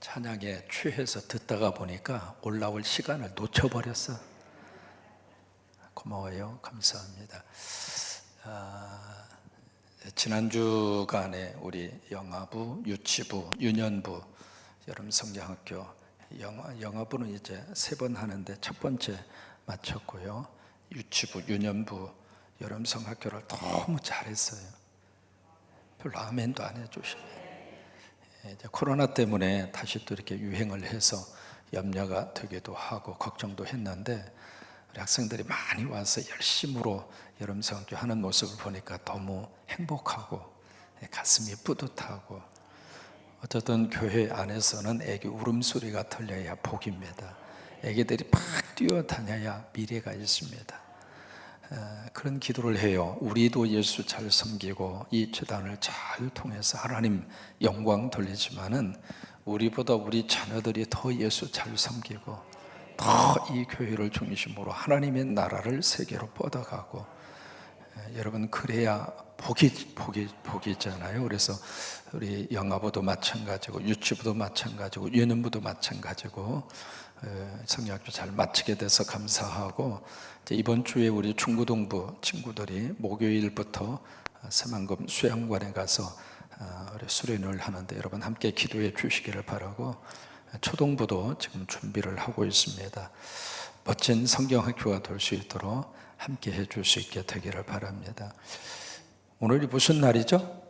찬양에 취해서 듣다가 보니까 올라올 시간을 놓쳐버렸어. 고마워요. 감사합니다. 지난 주간에 우리 영아부, 유치부, 유년부, 여름 성경학교 영아부는 이제 3번 하는데 첫 번째 마쳤고요. 유치부, 유년부, 여름 성학교를 너무 잘했어요. 별로 아멘도 안 해주시네. 이제 코로나 때문에 다시 또 이렇게 유행을 해서 염려가 되기도 하고 걱정도 했는데 우리 학생들이 많이 와서 열심으로 여름 성학교 하는 모습을 보니까 너무 행복하고 가슴이 뿌듯하고, 어쨌든 교회 안에서는 애기 울음소리가 들려야 복입니다. 애기들이 막 뛰어다녀야 미래가 있습니다. 그런 기도를 해요. 우리도 예수 잘 섬기고 이 재단을 잘 통해서 하나님 영광 돌리지만은 우리보다 우리 자녀들이 더 예수 잘 섬기고 더 이 교회를 중심으로 하나님의 나라를 세계로 뻗어가고, 여러분 그래야 복이잖아요. 그래서 우리 영아부도 마찬가지고 유치부도 마찬가지고 유년부도 마찬가지고 성경학교 잘 마치게 돼서 감사하고, 이번 주에 우리 중고등부 친구들이 목요일부터 새만금 수양관에 가서 수련을 하는데 여러분 함께 기도해 주시기를 바라고, 초등부도 지금 준비를 하고 있습니다. 멋진 성경학교가 될 수 있도록 함께 해줄 수 있게 되기를 바랍니다. 오늘이 무슨 날이죠?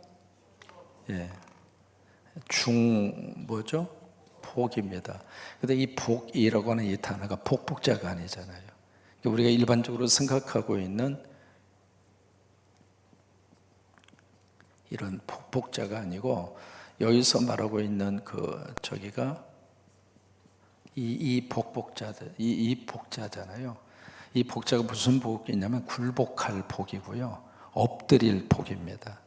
복입니다. 근데 이 복이라고 하는 이 단어가 복복자가 아니잖아요. 우리가 일반적으로 생각하고 있는 이런 복복자가 아니고, 여기서 말하고 있는 저기가 이 복복자들, 이 복자잖아요. 이 복자가 무슨 복이냐면 굴복할 복이고요, 엎드릴 복입니다.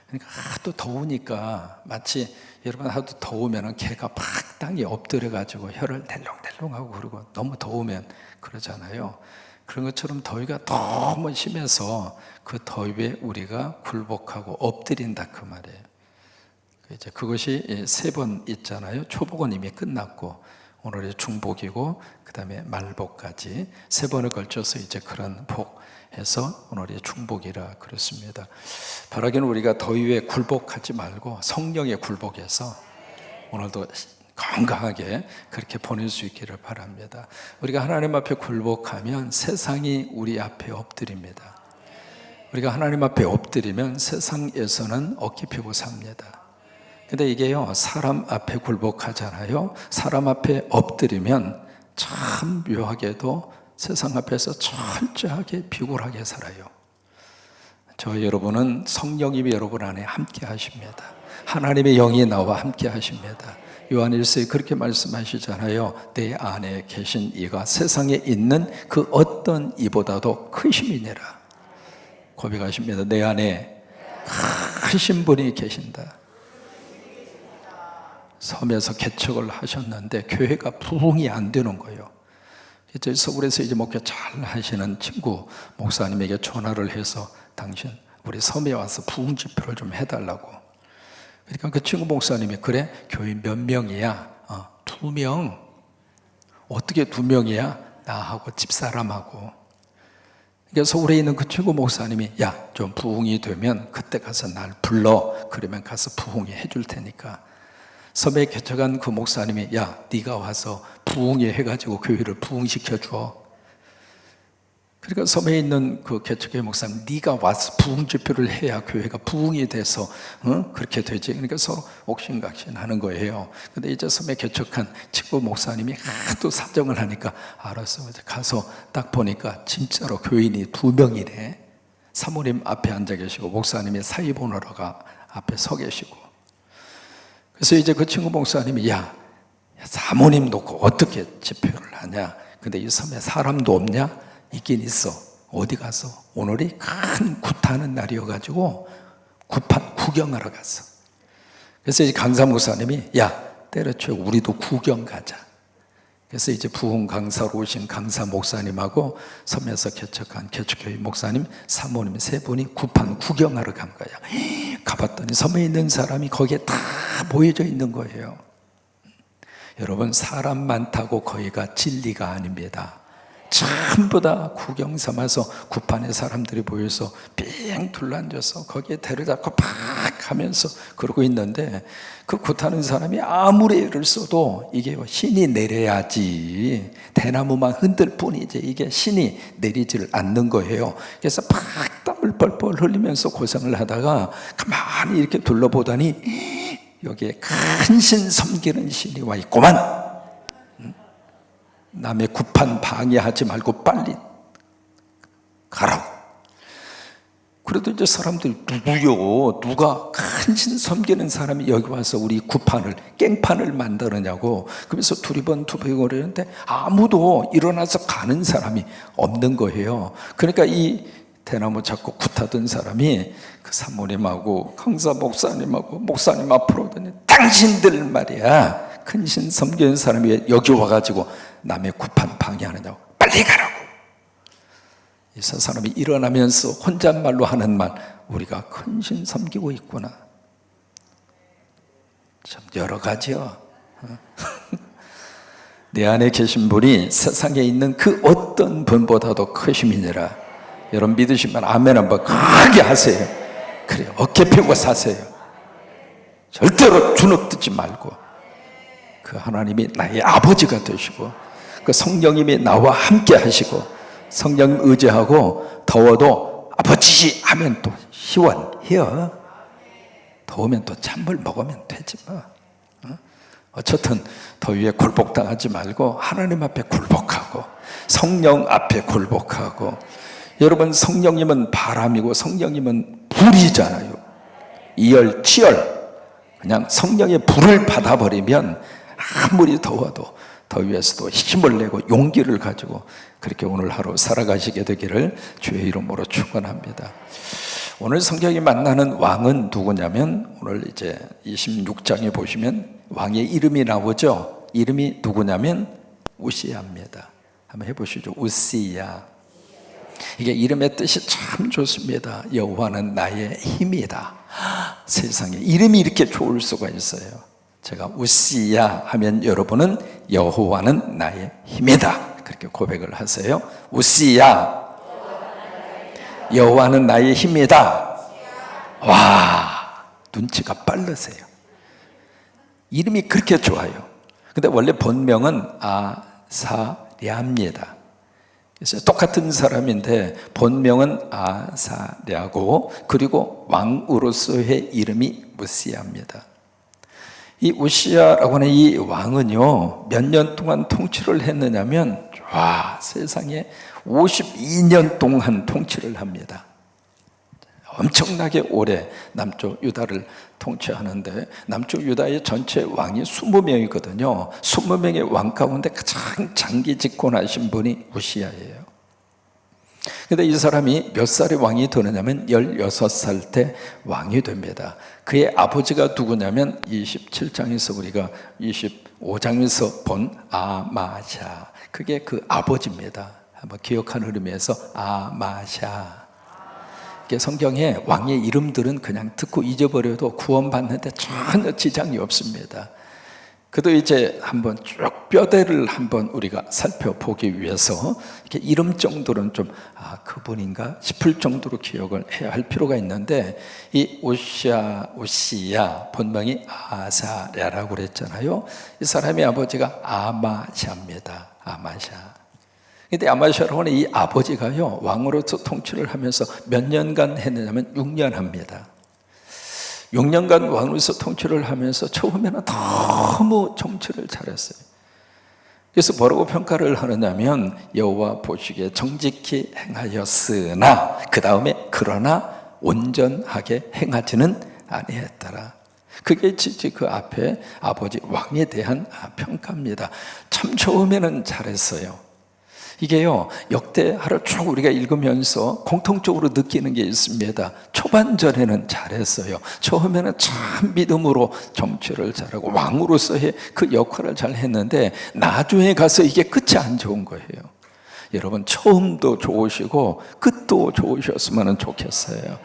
그러니까 하도 더우니까, 마치 여러분 하도 더우면 개가 막 땅에 엎드려 가지고 혀를 댈렁댈렁하고 그러고 너무 더우면 그러잖아요. 그런 것처럼 더위가 너무 심해서 그 더위에 우리가 굴복하고 엎드린다 그 말이에요. 이제 그것이 3번 있잖아요. 초복은 이미 끝났고 오늘이 중복이고 그 다음에 말복까지 3번을 걸쳐서 이제 그런 복해서 오늘이 중복이라 그렇습니다. 바라기는 우리가 더위에 굴복하지 말고 성령에 굴복해서 오늘도 건강하게 그렇게 보낼 수 있기를 바랍니다. 우리가 하나님 앞에 굴복하면 세상이 우리 앞에 엎드립니다. 우리가 하나님 앞에 엎드리면 세상에서는 어깨 펴고 삽니다. 근데 이게요, 사람 앞에 굴복하잖아요. 사람 앞에 엎드리면 참 묘하게도 세상 앞에서 철저하게 비굴하게 살아요. 저 여러분은 성령님이 여러분 안에 함께 하십니다. 하나님의 영이 나와 함께 하십니다. 요한일서에 그렇게 말씀하시잖아요. 내 안에 계신 이가 세상에 있는 그 어떤 이보다도 크심이니라 고백하십니다. 내 안에 크신 분이 계신다. 섬에서 개척을 하셨는데 교회가 부흥이 안 되는 거예요. 저희 서울에서 이제 목회 잘 하시는 친구 목사님에게 전화를 해서 당신 우리 섬에 와서 부흥 집회를 좀 해달라고. 그러니까 그 친구 목사님이 그래? 교회 몇 명이야? 2명. 어떻게 2명이야? 나하고 집사람하고. 그러니까 서울에 있는 그 친구 목사님이 야, 좀 부흥이 되면 그때 가서 날 불러. 그러면 가서 부흥이 해줄 테니까. 섬에 개척한 그 목사님이 야, 네가 와서 부흥회 해가지고 교회를 부흥시켜줘. 그러니까 섬에 있는 그 개척교회 목사님, 네가 와서 부흥 집회를 해야 교회가 부흥이 돼서 그렇게 되지. 그러니까 서로 옥신각신하는 거예요. 근데 이제 섬에 개척한 친구 목사님이 하도 사정을 하니까 알았어. 가서 딱 보니까 진짜로 교인이 2명이네. 사모님 앞에 앉아 계시고 목사님이 사위보너로가 앞에 서 계시고. 그래서 이제 그 친구 목사님이 야, 사모님 놓고 어떻게 집회를 하냐? 근데 이 섬에 사람도 없냐? 있긴 있어. 어디 가서? 오늘이 큰 굿하는 날이어가지고 굿판 구경하러 갔어. 그래서 이제 강사 목사님이 야, 때려쳐 우리도 구경 가자. 그래서 이제 부흥 강사로 오신 강사 목사님하고 섬에서 개척한 개척교회 목사님, 사모님 3분이 굿판 구경하러 간 거야. 가봤더니 섬에 있는 사람이 거기에 다 모여져 있는 거예요. 여러분, 사람 많다고 거기가 진리가 아닙니다. 전부 다 구경 삼아서 구판에 사람들이 모여서 삥 둘러앉아서 거기에 데려잡고 팍 하면서 그러고 있는데, 그 굿하는 사람이 아무리 애를 써도 이게 신이 내려야지, 대나무만 흔들 뿐이지 이게 신이 내리지를 않는 거예요. 그래서 팍 땀을 뻘뻘 흘리면서 고생을 하다가 가만히 이렇게 둘러보더니 여기에 큰 신 섬기는 신이 와 있구만. 남의 구판 방해하지 말고 빨리 가라고. 그래도 이제 사람들, 누구요? 누가 큰 신 섬기는 사람이 여기 와서 우리 구판을, 깽판을 만드느냐고. 그래서 두리번 그러는데 아무도 일어나서 가는 사람이 없는 거예요. 그러니까 이 대나무 잡고 굿하던 사람이 그 사모님하고 강사 목사님하고 목사님 앞으로 오더니, 당신들 말이야, 큰 신 섬기는 사람이 여기 와가지고 남의 구판 방해하느냐고, 빨리 가라고. 이 사람이 일어나면서 혼잣말로 하는 말, 우리가 큰 신 섬기고 있구나. 참 여러 가지요. 내 안에 계신 분이 세상에 있는 그 어떤 분보다도 크심이니라. 여러분 믿으시면 아멘 한번 크게 하세요. 그래요, 어깨 펴고 사세요. 절대로 주눅 들지 말고, 그 하나님이 나의 아버지가 되시고, 그 성령님이 나와 함께 하시고, 성령 의지하고, 더워도 아버지 하면 또 시원해요. 더우면 또 찬물 먹으면 되지 뭐. 어쨌든 더위에 굴복당하지 말고 하나님 앞에 굴복하고, 성령 앞에 굴복하고. 여러분, 성령님은 바람이고 성령님은 불이잖아요. 이열치열. 그냥 성령의 불을 받아버리면 아무리 더워도 더위에서도 힘을 내고 용기를 가지고 그렇게 오늘 하루 살아가시게 되기를 주의 이름으로 축원합니다. 오늘 성경이 만나는 왕은 누구냐면, 오늘 이제 26장에 보시면 왕의 이름이 나오죠. 이름이 누구냐면 우시야입니다. 한번 해보시죠. 우시야. 이게 이름의 뜻이 참 좋습니다. 여호와는 나의 힘이다. 세상에 이름이 이렇게 좋을 수가 있어요. 제가 우시야 하면 여러분은 여호와는 나의 힘이다, 그렇게 고백을 하세요. 우시야, 여호와는 나의 힘이다. 와, 눈치가 빠르세요. 이름이 그렇게 좋아요. 근데 원래 본명은 아사랴입니다. 그래서 똑같은 사람인데 본명은 아사랴고, 그리고 왕으로서의 이름이 우시야입니다. 이 우시야라고 하는 이 왕은요, 몇 년 동안 통치를 했느냐면, 와, 세상에 52년 동안 통치를 합니다. 엄청나게 오래 남쪽 유다를 통치하는데, 남쪽 유다의 전체 왕이 20명이거든요. 20명의 왕 가운데 가장 장기 집권하신 분이 우시야예요. 근데 이 사람이 몇 살에 왕이 되느냐면 16살 때 왕이 됩니다. 그의 아버지가 누구냐면 27장에서 우리가 25장에서 본 아마샤, 그게 그 아버지입니다. 한번 기억하는 의미에서 아마샤. 성경에 왕의 이름들은 그냥 듣고 잊어버려도 구원받는데 전혀 지장이 없습니다. 그래도 이제 한번 쭉 뼈대를 한번 우리가 살펴보기 위해서 이렇게 이름 정도는 좀 그분인가 싶을 정도로 기억을 해야 할 필요가 있는데, 이 우시야 본명이 아사랴라고 그랬잖아요. 이 사람의 아버지가 아마샤입니다. 아마샤. 근데 아마샤라고 하는 이 아버지가요, 왕으로서 통치를 하면서 몇 년간 했느냐면 6년 합니다. 6년간 왕으로서 통치를 하면서 처음에는 너무 정치를 잘했어요. 그래서 뭐라고 평가를 하느냐면, 여호와 보시기에 정직히 행하였으나, 그 다음에 그러나 온전하게 행하지는 아니했더라. 그게 진짜 그 앞에 아버지 왕에 대한 평가입니다. 참 처음에는 잘했어요. 이게요, 역대하를 쭉 우리가 읽으면서 공통적으로 느끼는 게 있습니다. 초반전에는 잘했어요. 처음에는 참 믿음으로 정치를 잘하고 왕으로서의 그 역할을 잘 했는데, 나중에 가서 이게 끝이 안 좋은 거예요. 여러분, 처음도 좋으시고 끝도 좋으셨으면 좋겠어요.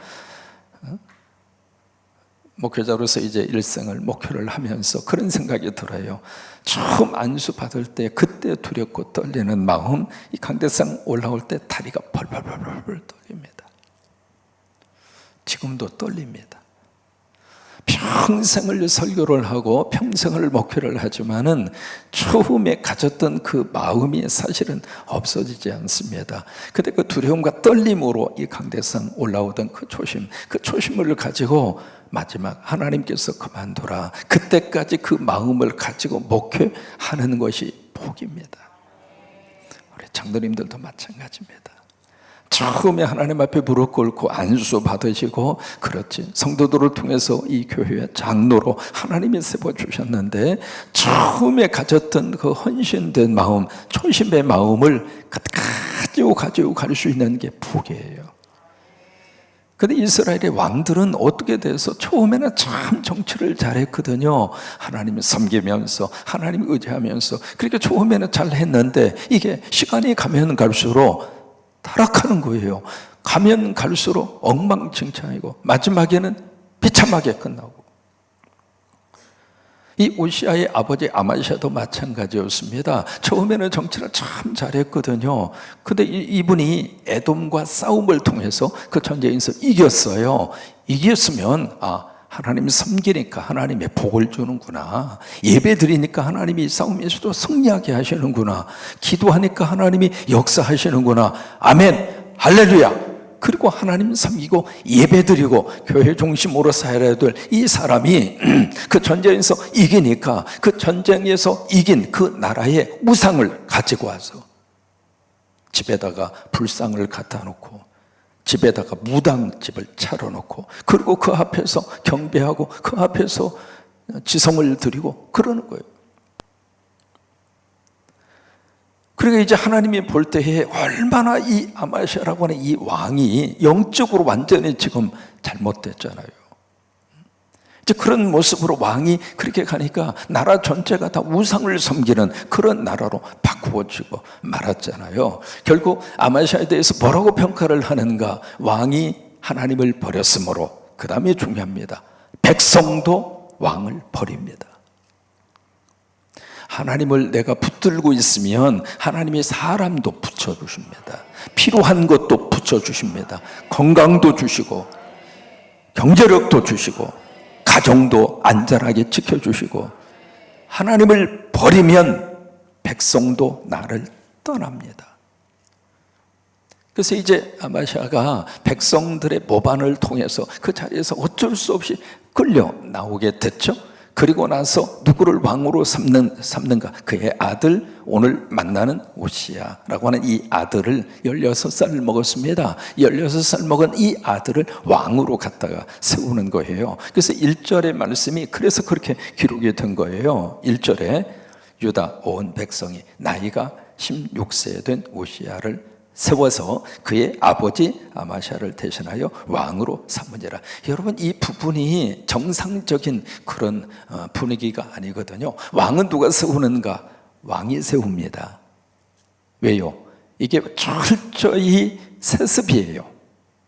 목회자로서 이제 일생을 목회를 하면서 그런 생각이 들어요. 처음 안수 받을 때 그때 두렵고 떨리는 마음, 이 강대상 올라올 때 다리가 벌벌벌벌 떨립니다. 지금도 떨립니다. 평생을 설교를 하고 평생을 목회를 하지만은 처음에 가졌던 그 마음이 사실은 없어지지 않습니다. 근데 그 두려움과 떨림으로 이 강대상 올라오던 그 초심을 가지고 마지막 하나님께서 그만둬라, 그때까지 그 마음을 가지고 목회하는 것이 복입니다. 우리 장로님들도 마찬가지입니다. 처음에 하나님 앞에 무릎 꿇고 안수 받으시고, 그렇지, 성도들을 통해서 이 교회의 장로로 하나님이 세워주셨는데 처음에 가졌던 그 헌신된 마음, 초심의 마음을 가지고 갈 수 있는 게 복이에요. 근데 이스라엘의 왕들은 어떻게 돼서 처음에는 참 정치를 잘했거든요. 하나님을 섬기면서 하나님 의지하면서 그렇게 처음에는 잘했는데 이게 시간이 가면 갈수록 타락하는 거예요. 가면 갈수록 엉망진창이고 마지막에는 비참하게 끝나고. 이 오시아의 아버지 아마시아도 마찬가지였습니다. 처음에는 정치를 참 잘했거든요. 근데 이분이 에돔과 싸움을 통해서 그 전쟁에서 이겼어요. 이겼으면 하나님 섬기니까 하나님의 복을 주는구나, 예배 드리니까 하나님이 싸움에서도 승리하게 하시는구나, 기도하니까 하나님이 역사하시는구나, 아멘, 할렐루야. 그리고 하나님 섬기고 예배 드리고 교회 중심으로 살아야 될 이 사람이 그 전쟁에서 이기니까 그 전쟁에서 이긴 그 나라의 우상을 가지고 와서 집에다가 불상을 갖다 놓고 집에다가 무당집을 차려놓고, 그리고 그 앞에서 경배하고 그 앞에서 지성을 드리고 그러는 거예요. 그러니까 이제 하나님이 볼 때에 얼마나 이 아마시아라고 하는 이 왕이 영적으로 완전히 지금 잘못됐잖아요. 이제 그런 모습으로 왕이 그렇게 가니까 나라 전체가 다 우상을 섬기는 그런 나라로 바꾸어지고 말았잖아요. 결국 아마시아에 대해서 뭐라고 평가를 하는가? 왕이 하나님을 버렸으므로, 그 다음에 중요합니다, 백성도 왕을 버립니다. 하나님을 내가 붙들고 있으면 하나님이 사람도 붙여주십니다. 필요한 것도 붙여주십니다. 건강도 주시고 경제력도 주시고 가정도 안전하게 지켜주시고, 하나님을 버리면 백성도 나를 떠납니다. 그래서 이제 아마시아가 백성들의 모반을 통해서 그 자리에서 어쩔 수 없이 끌려 나오게 됐죠. 그리고 나서 누구를 왕으로 삼는가? 그의 아들, 오늘 만나는 오시야라고 하는 이 아들을 16살을 먹었습니다. 16살 먹은 이 아들을 왕으로 갖다가 세우는 거예요. 그래서 1절의 말씀이 그래서 그렇게 기록이 된 거예요. 1절에 유다 온 백성이 나이가 16세 된 오시야를 세워서 그의 아버지 아마시아를 대신하여 왕으로 삼으니라. 여러분, 이 부분이 정상적인 그런 분위기가 아니거든요. 왕은 누가 세우는가? 왕이 세웁니다. 왜요? 이게 철저히 세습이에요.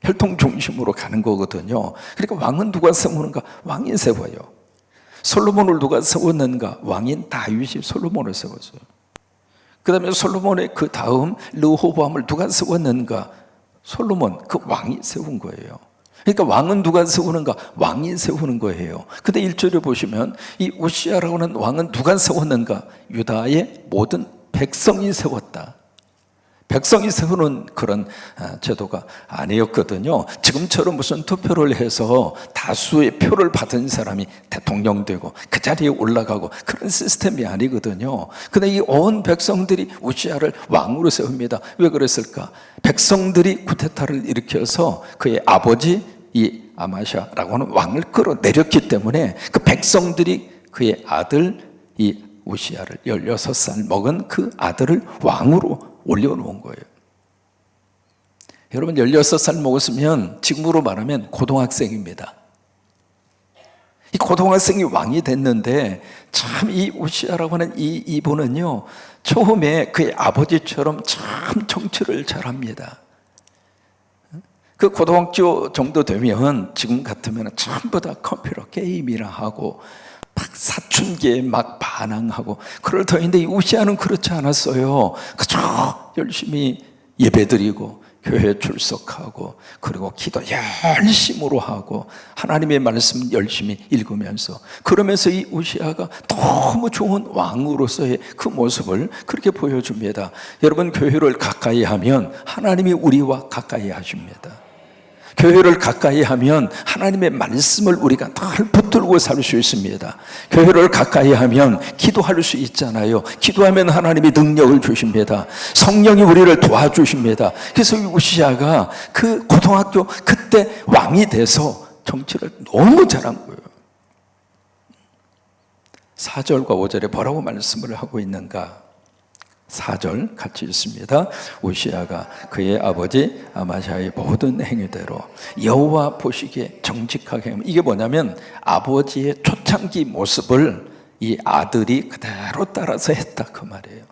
혈통 중심으로 가는 거거든요. 그러니까 왕은 누가 세우는가? 왕이 세워요. 솔로몬을 누가 세웠는가? 왕인 다윗이 솔로몬을 세웠어요. 그 다음에 솔로몬의 그 다음 르호보암을 누가 세웠는가? 솔로몬, 그 왕이 세운 거예요. 그러니까 왕은 누가 세우는가? 왕이 세우는 거예요. 근데 1절에 보시면 이 오시야라고 하는 왕은 누가 세웠는가? 유다의 모든 백성이 세웠다. 백성이 세우는 그런 제도가 아니었거든요. 지금처럼 무슨 투표를 해서 다수의 표를 받은 사람이 대통령 되고 그 자리에 올라가고 그런 시스템이 아니거든요. 근데 이 온 백성들이 우시야를 왕으로 세웁니다. 왜 그랬을까? 백성들이 쿠데타를 일으켜서 그의 아버지 이 아마시아라고 하는 왕을 끌어내렸기 때문에 그 백성들이 그의 아들 이 우시야를 16살 먹은 그 아들을 왕으로 올려놓은 거예요. 여러분, 16살 먹었으면 지금으로 말하면 고등학생입니다. 이 고등학생이 왕이 됐는데 참 이 우시야라고 하는 이분은요, 처음에 그의 아버지처럼 참 정치를 잘합니다. 그 고등학교 정도 되면 지금 같으면 전부 다 컴퓨터 게임이나 하고 막 사춘기에 막 반항하고 그럴 터인데 이 우시아는 그렇지 않았어요. 그저 열심히 예배드리고 교회 출석하고 그리고 기도 열심으로 하고 하나님의 말씀 열심히 읽으면서 그러면서 이 우시아가 너무 좋은 왕으로서의 그 모습을 그렇게 보여줍니다. 여러분, 교회를 가까이 하면 하나님이 우리와 가까이 하십니다. 교회를 가까이 하면 하나님의 말씀을 우리가 늘 붙들고 살 수 있습니다. 교회를 가까이 하면 기도할 수 있잖아요. 기도하면 하나님이 능력을 주십니다. 성령이 우리를 도와주십니다. 그래서 우시아가 그 고등학교 그때 왕이 돼서 정치를 너무 잘한 거예요. 4절과 5절에 뭐라고 말씀을 하고 있는가? 4절 같이 읽습니다. 우시아가 그의 아버지 아마샤의 모든 행위대로 여호와 보시기에 정직하게 하면, 이게 뭐냐면 아버지의 초창기 모습을 이 아들이 그대로 따라서 했다 그 말이에요.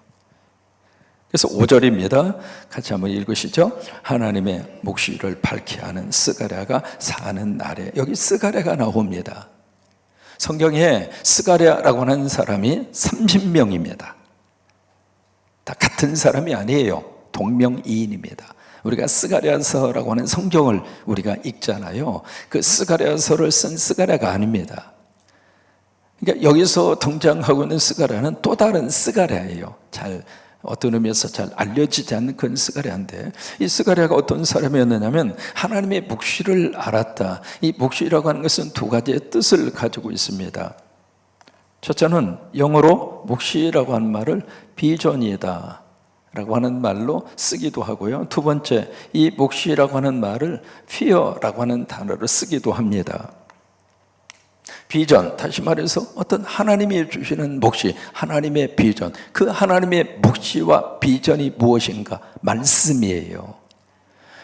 그래서 5절입니다. 같이 한번 읽으시죠. 하나님의 묵시를 밝히 하는 스가랴가 사는 날에, 여기 스가랴가 나옵니다. 성경에 스가랴라고 하는 사람이 30명입니다. 다 같은 사람이 아니에요. 동명이인입니다. 우리가 스가랴서라고 하는 성경을 우리가 읽잖아요. 그 스가랴서를 쓴 스가랴가 아닙니다. 그러니까 여기서 등장하고 있는 스가랴는 또 다른 스가랴예요. 어떤 의미에서 잘 알려지지 않는 그런 스가랴인데, 이 스가랴가 어떤 사람이었느냐면 하나님의 묵시를 알았다. 이 묵시라고 하는 것은 두 가지의 뜻을 가지고 있습니다. 첫째는 영어로 묵시라고 하는 말을 비전이다 라고 하는 말로 쓰기도 하고요. 두 번째, 이 묵시라고 하는 말을 fear라고 하는 단어로 쓰기도 합니다. 비전, 다시 말해서 어떤 하나님이 주시는 묵시, 하나님의 비전, 그 하나님의 묵시와 비전이 무엇인가? 말씀이에요.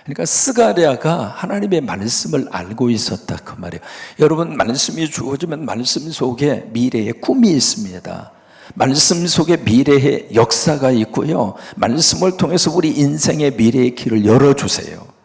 그러니까 스가랴가 하나님의 말씀을 알고 있었다 그 말이에요. 여러분, 말씀이 주어지면 말씀 속에 미래의 꿈이 있습니다. 말씀 속에 미래의 역사가 있고요. 말씀을 통해서 우리 인생의 미래의 길을 열어주세요.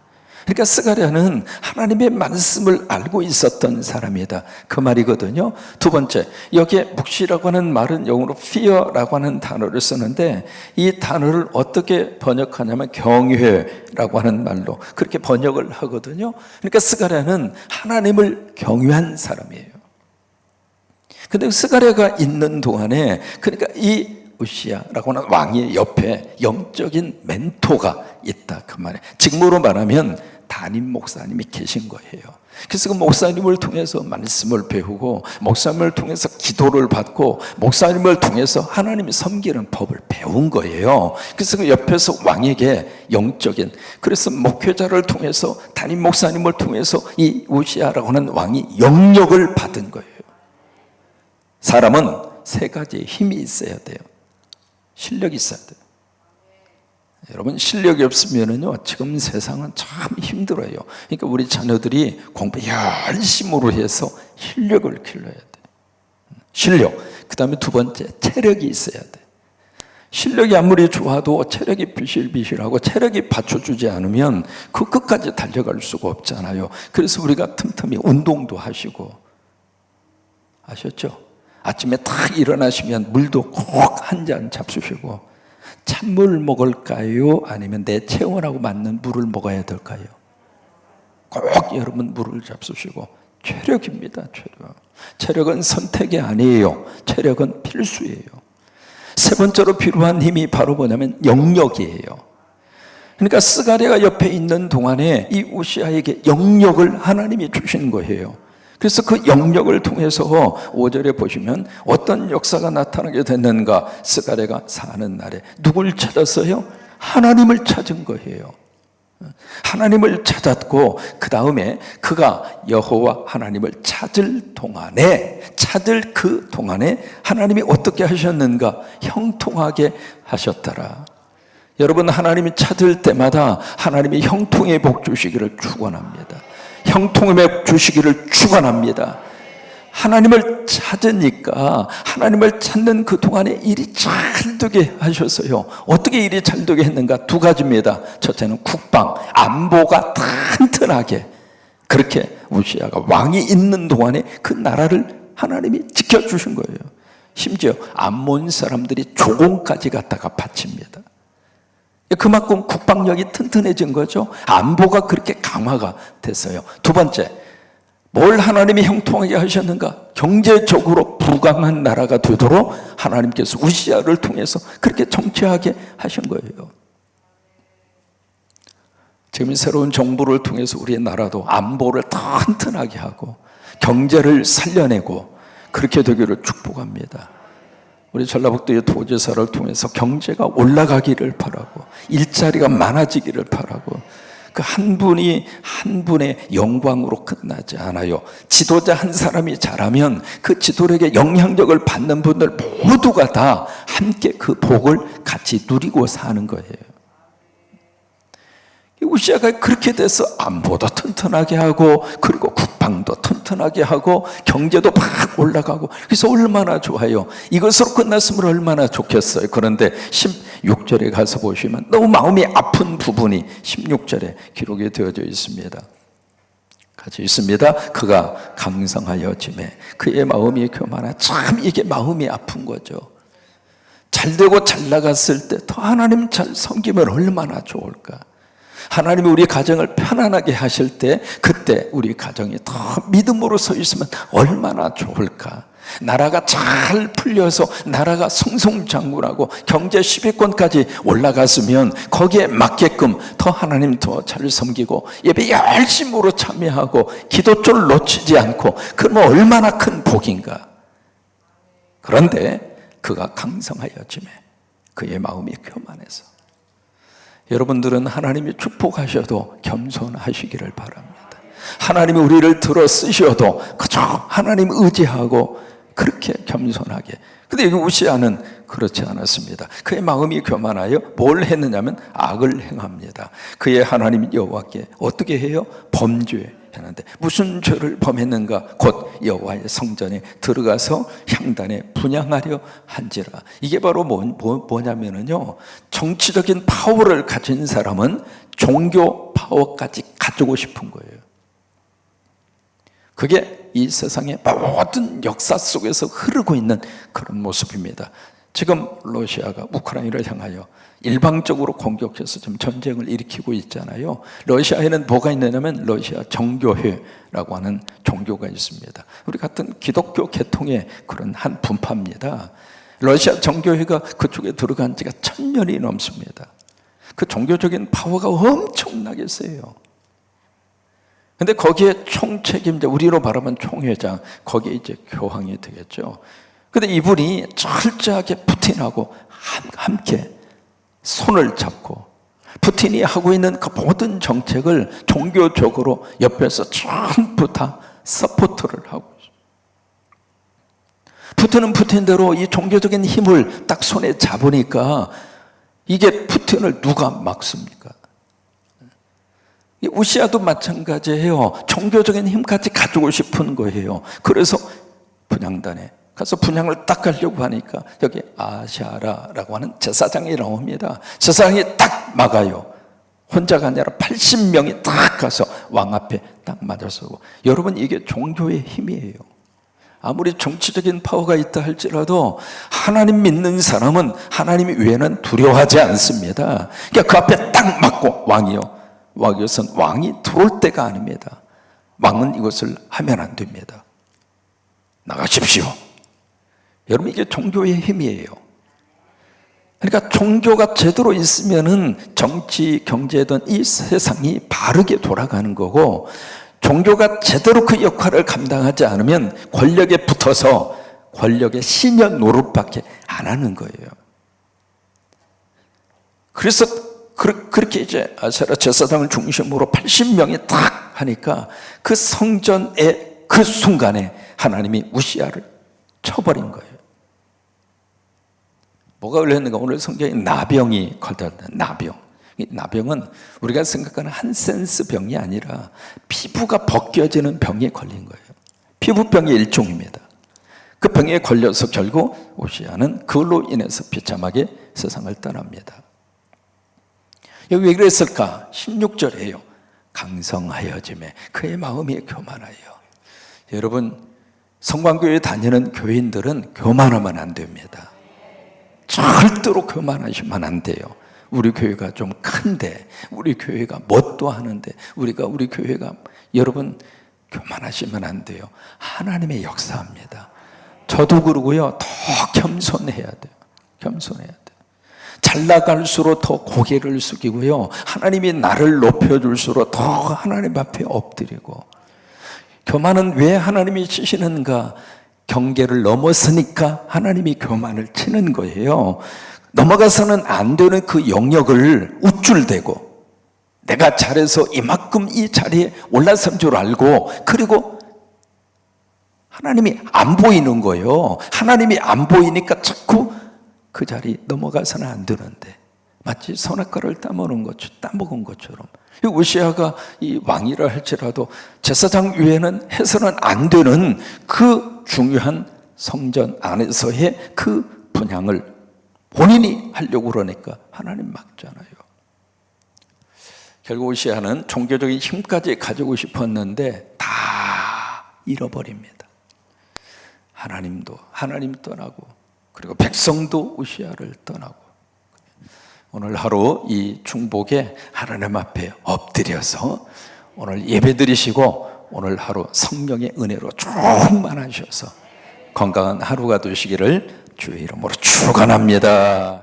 그러니까 스가랴는 하나님의 말씀을 알고 있었던 사람이다 그 말이거든요. 두 번째, 여기에 묵시라고 하는 말은 영어로 fear라고 하는 단어를 쓰는데, 이 단어를 어떻게 번역하냐면 경외라고 하는 말로 그렇게 번역을 하거든요. 그러니까 스가랴는 하나님을 경외한 사람이에요. 근데 스가랴가 있는 동안에, 그러니까 이 우시아라고 하는 왕의 옆에 영적인 멘토가 있다 그 말이에요. 직무로 말하면 담임 목사님이 계신 거예요. 그래서 그 목사님을 통해서 말씀을 배우고, 목사님을 통해서 기도를 받고, 목사님을 통해서 하나님이 섬기는 법을 배운 거예요. 그래서 그 옆에서 왕에게 영적인, 그래서 목회자를 통해서, 담임 목사님을 통해서 이 우시아라고 하는 왕이 영역을 받은 거예요. 사람은 세 가지의 힘이 있어야 돼요. 실력이 있어야 돼요. 여러분, 실력이 없으면은요, 지금 세상은 참 힘들어요. 그러니까 우리 자녀들이 공부 열심으로 해서 실력을 길러야 돼요. 실력. 그 다음에 두 번째, 체력이 있어야 돼요. 실력이 아무리 좋아도 체력이 비실비실하고 체력이 받쳐주지 않으면 그 끝까지 달려갈 수가 없잖아요. 그래서 우리가 틈틈이 운동도 하시고, 아셨죠? 아침에 딱 일어나시면 물도 꼭 한 잔 잡수시고, 찬물 먹을까요? 아니면 내 체온하고 맞는 물을 먹어야 될까요? 꼭 여러분 물을 잡수시고. 체력입니다. 체력은 선택이 아니에요. 체력은 필수예요. 세 번째로 필요한 힘이 바로 뭐냐면 영역이에요. 그러니까 스가랴가 옆에 있는 동안에 이 우시아에게 영역을 하나님이 주신 거예요. 그래서 그 영역을 통해서 5절에 보시면 어떤 역사가 나타나게 됐는가? 스가랴가 사는 날에 누굴 찾았어요? 하나님을 찾은 거예요. 하나님을 찾았고, 그 다음에 그가 여호와 하나님을 찾을 그 동안에 하나님이 어떻게 하셨는가? 형통하게 하셨더라. 여러분, 하나님이 찾을 때마다 하나님이 형통의 복 주시기를 축원합니다. 형통의 복 주시기를 축원합니다. 하나님을 찾으니까 하나님을 찾는 그 동안에 일이 잘 되게 하셔서요. 어떻게 일이 잘 되게 했는가? 두 가지입니다. 첫째는 국방, 안보가 튼튼하게, 그렇게 우시아가 왕이 있는 동안에 그 나라를 하나님이 지켜주신 거예요. 심지어 암몬 사람들이 조공까지 갖다가 바칩니다. 그만큼 국방력이 튼튼해진 거죠. 안보가 그렇게 강화가 됐어요. 두 번째, 뭘 하나님이 형통하게 하셨는가? 경제적으로 부강한 나라가 되도록 하나님께서 우시아를 통해서 그렇게 정치하게 하신 거예요. 지금 새로운 정부를 통해서 우리의 나라도 안보를 튼튼하게 하고 경제를 살려내고 그렇게 되기를 축복합니다. 우리 전라북도의 도지사를 통해서 경제가 올라가기를 바라고 일자리가 많아지기를 바라고, 그 한 분이 한 분의 영광으로 끝나지 않아요. 지도자 한 사람이 잘하면 그 지도력의 영향력을 받는 분들 모두가 다 함께 그 복을 같이 누리고 사는 거예요. 우시아가 그렇게 돼서 안보도 튼튼하게 하고, 그리고 국방도 튼튼하게 하고, 경제도 막 올라가고, 그래서 얼마나 좋아요. 이것으로 끝났으면 얼마나 좋겠어요. 그런데 16절에 가서 보시면 너무 마음이 아픈 부분이 16절에 기록이 되어져 있습니다. 같이 있습니다. 그가 강성하여짐에 그의 마음이 교만하. 참 이게 마음이 아픈 거죠. 잘 되고 잘 나갔을 때 더 하나님 잘 섬기면 얼마나 좋을까. 하나님이 우리 가정을 편안하게 하실 때 그때 우리 가정이 더 믿음으로 서 있으면 얼마나 좋을까. 나라가 잘 풀려서 나라가 성송장군하고 경제 10위권까지 올라갔으면 거기에 맞게끔 더 하나님 더 잘 섬기고 예배 열심으로 참여하고 기도줄 놓치지 않고, 그러면 얼마나 큰 복인가. 그런데 그가 강성하여짐에 그의 마음이 교만해서. 여러분들은 하나님이 축복하셔도 겸손하시기를 바랍니다. 하나님이 우리를 들어 쓰셔도 그저 하나님 의지하고 그렇게 겸손하게. 근데 여기 우시아는 그렇지 않았습니다. 그의 마음이 교만하여 뭘 했느냐면 악을 행합니다. 그의 하나님 여호와께 어떻게 해요? 범죄하는데 무슨 죄를 범했는가? 곧 여호와의 성전에 들어가서 향단에 분향하려 한지라. 이게 바로 뭐냐면요, 정치적인 파워를 가진 사람은 종교 파워까지 가지고 싶은 거예요. 그게 이 세상의 모든 역사 속에서 흐르고 있는 그런 모습입니다. 지금 러시아가 우크라이나를 향하여 일방적으로 공격해서 지금 전쟁을 일으키고 있잖아요. 러시아에는 뭐가 있느냐면 러시아 정교회라고 하는 종교가 있습니다. 우리 같은 기독교 계통의 그런 한 분파입니다. 러시아 정교회가 그쪽에 들어간 지가 1000년이 넘습니다. 그 종교적인 파워가 엄청나게 세요. 근데 거기에 총책임자, 우리로 말하면 총회장, 거기에 이제 교황이 되겠죠. 근데 이분이 철저하게 푸틴하고 함께 손을 잡고 푸틴이 하고 있는 그 모든 정책을 종교적으로 옆에서 전부 다 서포트를 하고 있어요. 푸틴은 푸틴대로 이 종교적인 힘을 딱 손에 잡으니까 이게 푸틴을 누가 막습니까? 우시아도 마찬가지예요. 종교적인 힘까지 가지고 싶은 거예요. 그래서 분향단에 가서 분향을 딱 하려고 하니까 여기 아샤라라고 하는 제사장이 나옵니다. 제사장이 딱 막아요. 혼자가 아니라 80명이 딱 가서 왕 앞에 딱 맞아서고. 여러분, 이게 종교의 힘이에요. 아무리 정치적인 파워가 있다 할지라도 하나님 믿는 사람은 하나님 외에는 두려워하지 않습니다. 그러니까 그 앞에 딱 맞고, 이것은 왕이 들어올 때가 아닙니다. 왕은 이것을 하면 안 됩니다. 나가십시오. 여러분, 이게 종교의 힘이에요. 그러니까 종교가 제대로 있으면은 정치, 경제든 이 세상이 바르게 돌아가는 거고, 종교가 제대로 그 역할을 감당하지 않으면 권력에 붙어서 권력의 신여 노릇밖에 안 하는 거예요. 그래서 그렇게 이제 아세라 제사장을 중심으로 80명이 딱 하니까 그 성전의 그 순간에 하나님이 우시아를 쳐버린 거예요. 뭐가 걸렸는가? 오늘 성경에 나병이 걸렸다. 나병. 이 나병은 우리가 생각하는 한센스 병이 아니라 피부가 벗겨지는 병에 걸린 거예요. 피부병의 일종입니다. 그 병에 걸려서 결국 오시아는 그걸로 인해서 비참하게 세상을 떠납니다. 여기 왜 그랬을까? 16절이에요. 강성하여짐에 그의 마음이 교만하여. 여러분, 성광교회 다니는 교인들은 교만하면 안 됩니다. 절대로 교만하시면 안 돼요. 우리 교회가 좀 큰데, 우리 교회가 뭣도 하는데, 우리 교회가, 여러분, 교만하시면 안 돼요. 하나님의 역사입니다. 저도 그러고요, 더 겸손해야 돼요. 겸손해야 돼요. 잘 나갈수록 더 고개를 숙이고요, 하나님이 나를 높여줄수록 더 하나님 앞에 엎드리고. 교만은 왜 하나님이 치시는가? 경계를 넘었으니까 하나님이 교만을 치는 거예요. 넘어가서는 안 되는 그 영역을 우쭐대고 내가 잘해서 이만큼 이 자리에 올라선 줄 알고, 그리고 하나님이 안 보이는 거예요. 하나님이 안 보이니까 자꾸 그 자리 넘어가서는 안 되는데, 마치 선악과를 따먹은 것처럼 우시아가 이 왕이라 할지라도 제사장 위에는 해서는 안 되는 그 중요한 성전 안에서의 그 분향을 본인이 하려고 그러니까 하나님 막잖아요. 결국 우시아는 종교적인 힘까지 가지고 싶었는데 다 잃어버립니다. 하나님 떠나고, 그리고 백성도 우시아를 떠나고. 오늘 하루 이 중복에 하나님 앞에 엎드려서 오늘 예배 드리시고, 오늘 하루 성령의 은혜로 충만하셔서 건강한 하루가 되시기를 주의 이름으로 축원합니다.